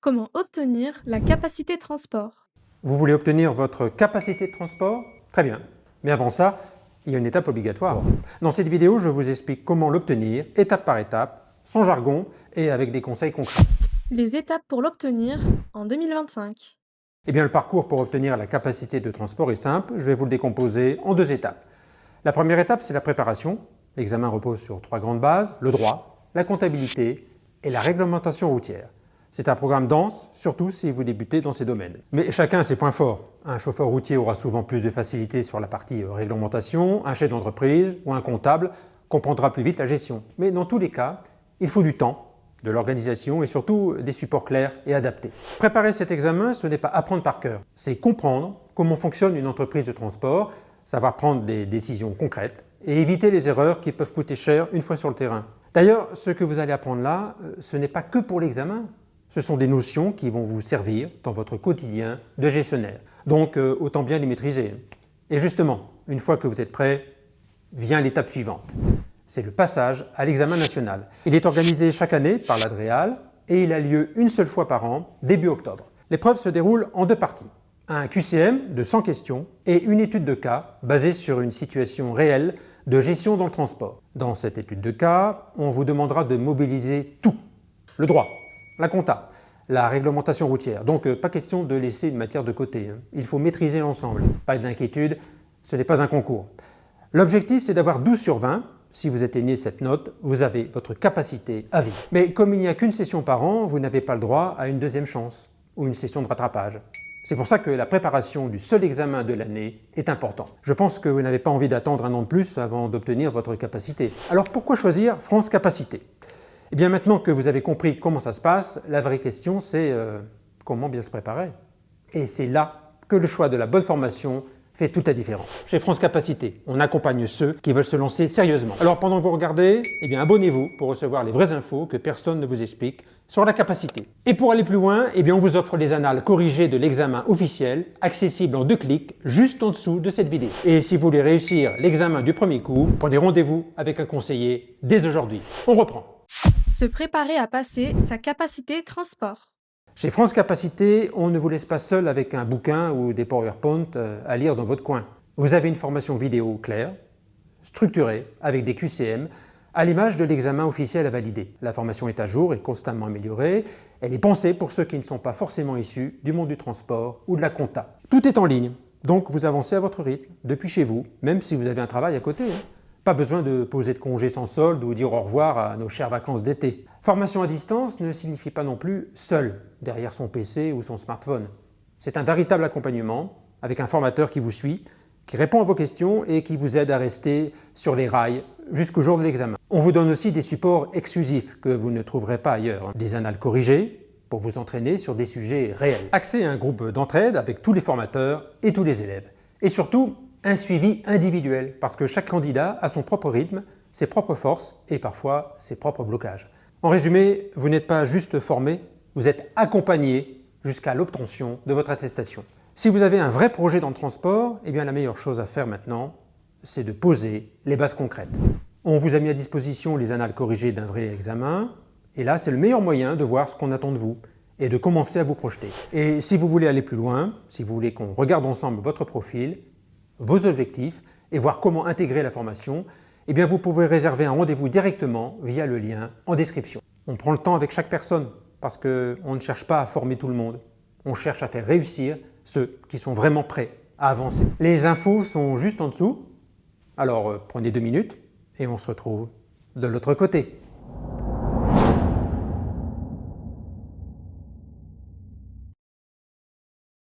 Comment obtenir la capacité transport? Vous voulez obtenir votre capacité de transport? Très bien. Mais avant ça, il y a une étape obligatoire. Dans cette vidéo, je vous explique comment l'obtenir, étape par étape, sans jargon et avec des conseils concrets. Les étapes pour l'obtenir en 2025. Eh bien, le parcours pour obtenir la capacité de transport est simple. Je vais vous le décomposer en deux étapes. La première étape, c'est la préparation. L'examen repose sur trois grandes bases, le droit, la comptabilité et la réglementation routière. C'est un programme dense, surtout si vous débutez dans ces domaines. Mais chacun a ses points forts. Un chauffeur routier aura souvent plus de facilité sur la partie réglementation, un chef d'entreprise ou un comptable comprendra plus vite la gestion. Mais dans tous les cas, il faut du temps, de l'organisation et surtout des supports clairs et adaptés. Préparer cet examen, ce n'est pas apprendre par cœur, c'est comprendre comment fonctionne une entreprise de transport, savoir prendre des décisions concrètes et éviter les erreurs qui peuvent coûter cher une fois sur le terrain. D'ailleurs, ce que vous allez apprendre là, ce n'est pas que pour l'examen. Ce sont des notions qui vont vous servir dans votre quotidien de gestionnaire. Donc, autant bien les maîtriser. Et justement, une fois que vous êtes prêt, vient l'étape suivante. C'est le passage à l'examen national. Il est organisé chaque année par l'Adréal et il a lieu une seule fois par an, début octobre. L'épreuve se déroule en deux parties. Un QCM de 100 questions et une étude de cas basée sur une situation réelle de gestion dans le transport. Dans cette étude de cas, on vous demandera de mobiliser tout. Le droit, la compta, la réglementation routière. Donc pas question de laisser une matière de côté. Il faut maîtriser l'ensemble. Pas d'inquiétude, ce n'est pas un concours. L'objectif, c'est d'avoir 12 sur 20. Si vous atteignez cette note, vous avez votre capacité à vie. Mais comme il n'y a qu'une session par an, vous n'avez pas le droit à une deuxième chance ou une session de rattrapage. C'est pour ça que la préparation du seul examen de l'année est importante. Je pense que vous n'avez pas envie d'attendre un an de plus avant d'obtenir votre capacité. Alors pourquoi choisir France Capacité? Eh bien maintenant que vous avez compris comment ça se passe, la vraie question c'est comment bien se préparer. Et c'est là que le choix de la bonne formation fait toute la différence. Chez France Capacité, on accompagne ceux qui veulent se lancer sérieusement. Alors pendant que vous regardez, eh bien abonnez-vous pour recevoir les vraies infos que personne ne vous explique sur la capacité. Et pour aller plus loin, eh bien on vous offre les annales corrigées de l'examen officiel, accessibles en 2 clics, juste en dessous de cette vidéo. Et si vous voulez réussir l'examen du premier coup, prenez rendez-vous avec un conseiller dès aujourd'hui. On reprend. Se préparer à passer sa capacité transport. Chez France Capacité, on ne vous laisse pas seul avec un bouquin ou des PowerPoint à lire dans votre coin. Vous avez une formation vidéo claire, structurée, avec des QCM, à l'image de l'examen officiel à valider. La formation est à jour et constamment améliorée. Elle est pensée pour ceux qui ne sont pas forcément issus du monde du transport ou de la compta. Tout est en ligne, donc vous avancez à votre rythme, depuis chez vous, même si vous avez un travail à côté. Pas besoin de poser de congé sans solde ou dire au revoir à nos chères vacances d'été. Formation à distance ne signifie pas non plus seul, derrière son PC ou son smartphone. C'est un véritable accompagnement avec un formateur qui vous suit, qui répond à vos questions et qui vous aide à rester sur les rails jusqu'au jour de l'examen. On vous donne aussi des supports exclusifs que vous ne trouverez pas ailleurs. Des annales corrigées pour vous entraîner sur des sujets réels. Accès à un groupe d'entraide avec tous les formateurs et tous les élèves. Et surtout, un suivi individuel parce que chaque candidat a son propre rythme, ses propres forces et parfois ses propres blocages. En résumé, vous n'êtes pas juste formé, vous êtes accompagné jusqu'à l'obtention de votre attestation. Si vous avez un vrai projet dans le transport, eh bien la meilleure chose à faire maintenant, c'est de poser les bases concrètes. On vous a mis à disposition les annales corrigées d'un vrai examen, et là c'est le meilleur moyen de voir ce qu'on attend de vous et de commencer à vous projeter. Et si vous voulez aller plus loin, si vous voulez qu'on regarde ensemble votre profil, vos objectifs et voir comment intégrer la formation, eh bien vous pouvez réserver un rendez-vous directement via le lien en description. On prend le temps avec chaque personne parce qu'on ne cherche pas à former tout le monde. On cherche à faire réussir ceux qui sont vraiment prêts à avancer. Les infos sont juste en dessous. Alors prenez 2 minutes et on se retrouve de l'autre côté.